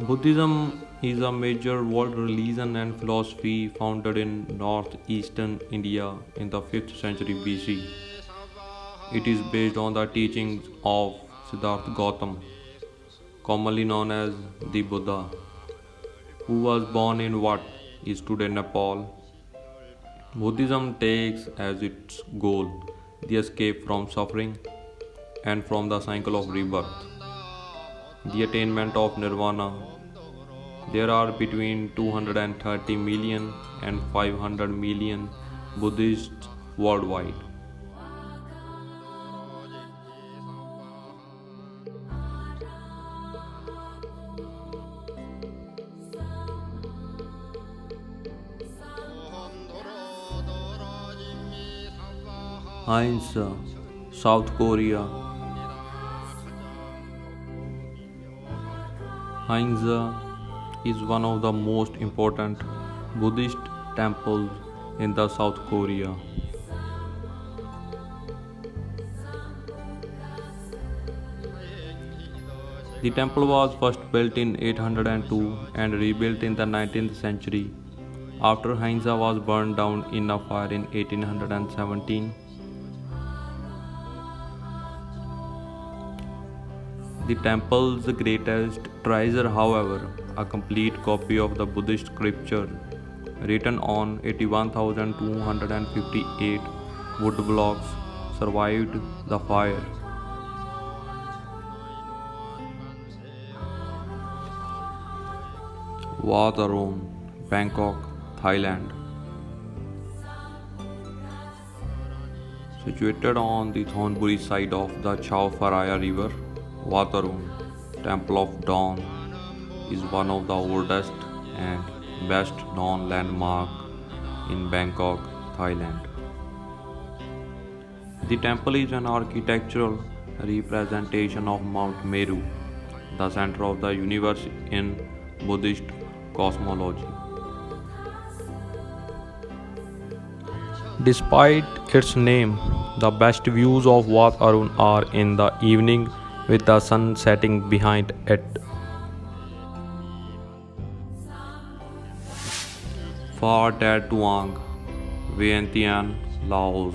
Buddhism is a major world religion and philosophy founded in northeastern India in the 5th century BC. It is based on the teachings of Siddhartha Gautama, commonly known as the Buddha, who was born in what is today Nepal. Buddhism takes as its goal the escape from suffering and from the cycle of rebirth, the attainment of nirvana. There are between 230 million and 500 million Buddhists worldwide. Ahimsa, South Korea. Ahimsa is one of the most important Buddhist temples in the South Korea. The temple was first built in 802 and rebuilt in the 19th century after Ahimsa was burned down in a fire in 1817. The temple's greatest treasure, however, a complete copy of the Buddhist scripture written on 81,258 wood blocks, survived the fire. Wat Arun, Bangkok, Thailand. Situated on the Thonburi side of the Chao Phraya River, Wat Arun, Temple of Dawn, is one of the oldest and best known landmark in Bangkok, Thailand. The temple is an architectural representation of Mount Meru, the center of the universe in Buddhist cosmology. Despite its name, the best views of Wat Arun are in the evening with the sun setting behind it. Phra Dat Luang, Vientiane, Laos.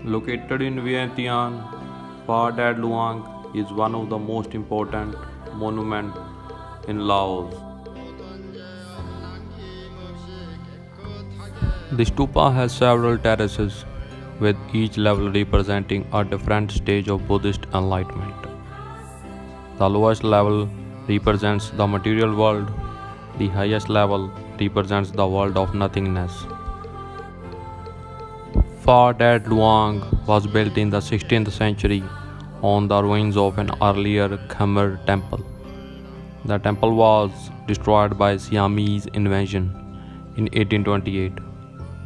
Located in Vientiane, Phra Dat Luang is one of the most important monuments in Laos. The stupa has several terraces, with each level representing a different stage of Buddhist enlightenment. The lowest level represents the material world, the highest level represents the world of nothingness. Phra Dat Luang was built in the 16th century on the ruins of an earlier Khmer temple. The temple was destroyed by Siamese invasion in 1828,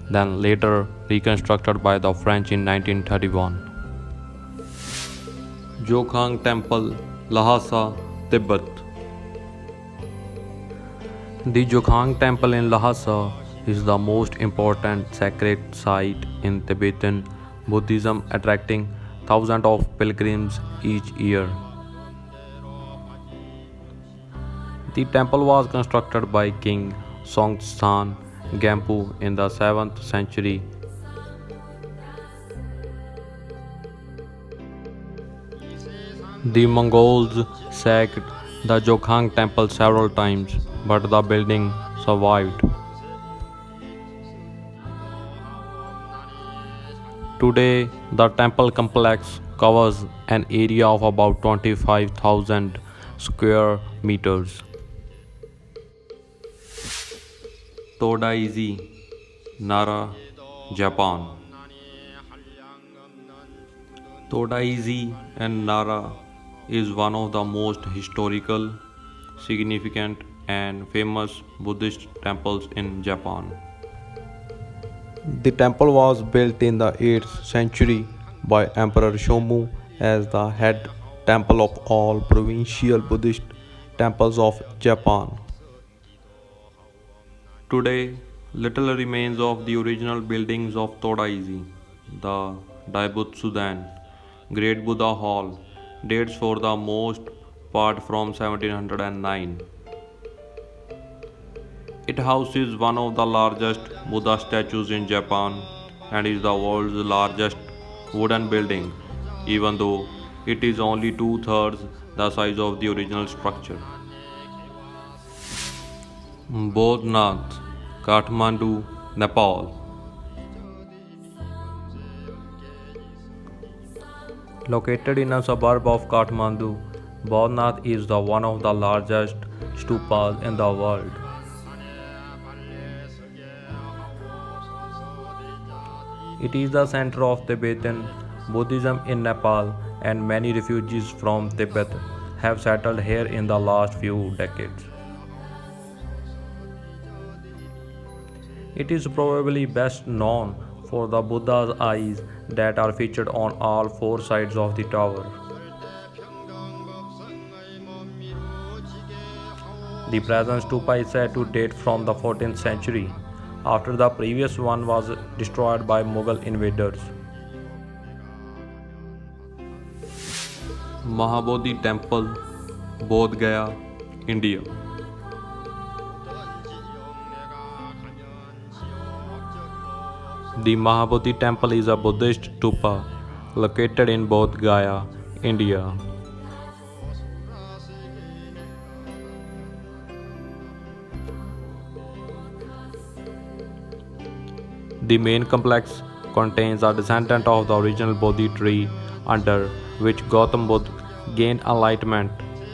then later reconstructed by the French in 1931. Jokhang Temple, Lhasa, Tibet. The Jokhang Temple in Lhasa is the most important sacred site in Tibetan Buddhism, attracting thousands of pilgrims each year. The temple was constructed by King Songtsan Gampo in the 7th century. The Mongols sacked the Jokhang temple several times, but the building survived. Today, the temple complex covers an area of about 25,000 square meters. Todaizi, Nara, Japan. Todaizi and Nara is one of the most historical, significant, and famous Buddhist temples in Japan. The temple was built in the 8th century by Emperor Shomu as the head temple of all provincial Buddhist temples of Japan. Today, little remains of the original buildings of Todaizi. The Daibutsudan, Great Buddha Hall, dates for the most part from 1709. It houses one of the largest Buddha statues in Japan and is the world's largest wooden building, even though it is only two-thirds the size of the original structure. Bodhnath, Kathmandu, Nepal. Located in a suburb of Kathmandu, Bodhnath is the one of the largest stupas in the world. It is the center of Tibetan Buddhism in Nepal, and many refugees from Tibet have settled here in the last few decades. It is probably best known for the Buddha's eyes that are featured on all four sides of the tower. The present stupa is said to date from the 14th century, after the previous one was destroyed by Mughal invaders. Mahabodhi Temple, Bodh Gaya, India. The Mahabodhi Temple is a Buddhist stupa located in Bodh Gaya, India. The main complex contains a descendant of the original Bodhi tree under which Gautam Buddha gained enlightenment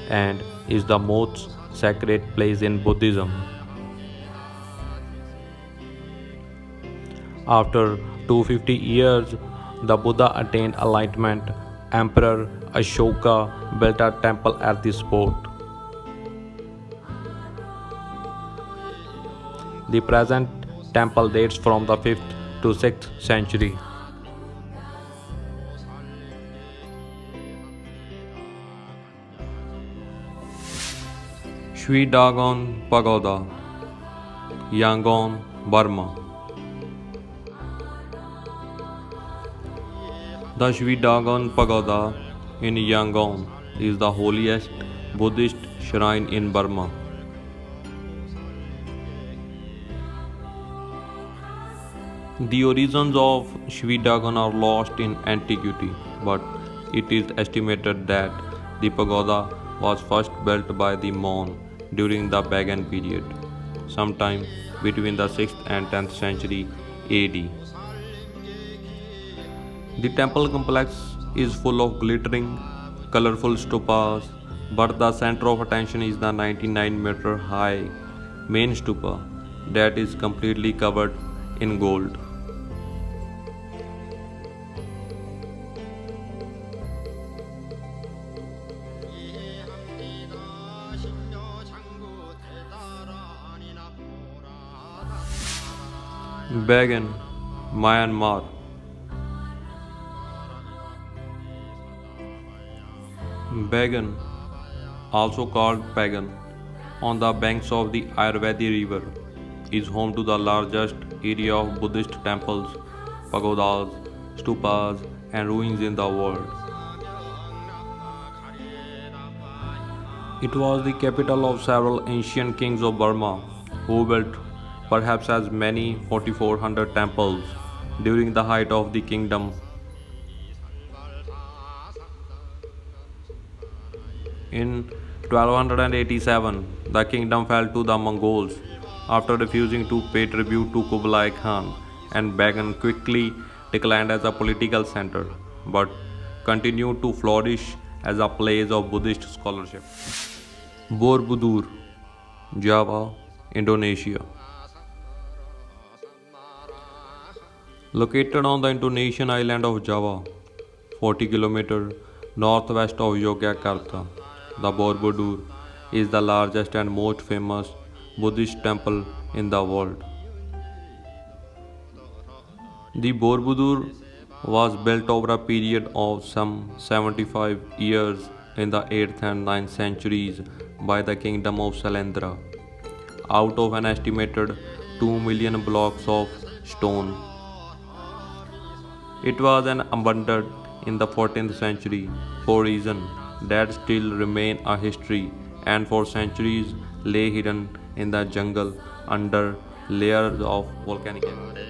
and is the most sacred place in Buddhism. After 250 years, the Buddha attained enlightenment. Emperor Ashoka built a temple at the spot. The present temple dates from the 5th to 6th century. Shwe Dagon Pagoda, Yangon, Burma. The Shwe Dagon Pagoda in Yangon is the holiest Buddhist shrine in Burma. The origins of Shwe Dagon are lost in antiquity, but it is estimated that the pagoda was first built by the Mon during the Pagan period, sometime between the 6th and 10th century AD. The temple complex is full of glittering, colorful stupas, but the center of attention is the 99-meter high main stupa that is completely covered in gold. Bagan, Myanmar. Bagan, also called Pagan, on the banks of the Irrawaddy River, is home to the largest area of Buddhist temples, pagodas, stupas, and ruins in the world. It was the capital of several ancient kings of Burma, who built perhaps as many 4,400 temples during the height of the kingdom. In 1287, the kingdom fell to the Mongols after refusing to pay tribute to Kublai Khan, and Bagan quickly declined as a political center but continued to flourish as a place of Buddhist scholarship. Borobudur, Java, Indonesia. Located on the Indonesian island of Java, 40 km northwest of Yogyakarta, the Borobudur is the largest and most famous Buddhist temple in the world. The Borobudur was built over a period of some 75 years in the 8th and 9th centuries by the kingdom of Sailendra, out of an estimated 2 million blocks of stone. It was an abandoned in the 14th century for reason that still remain a history and for centuries lay hidden in the jungle under layers of volcanic ash.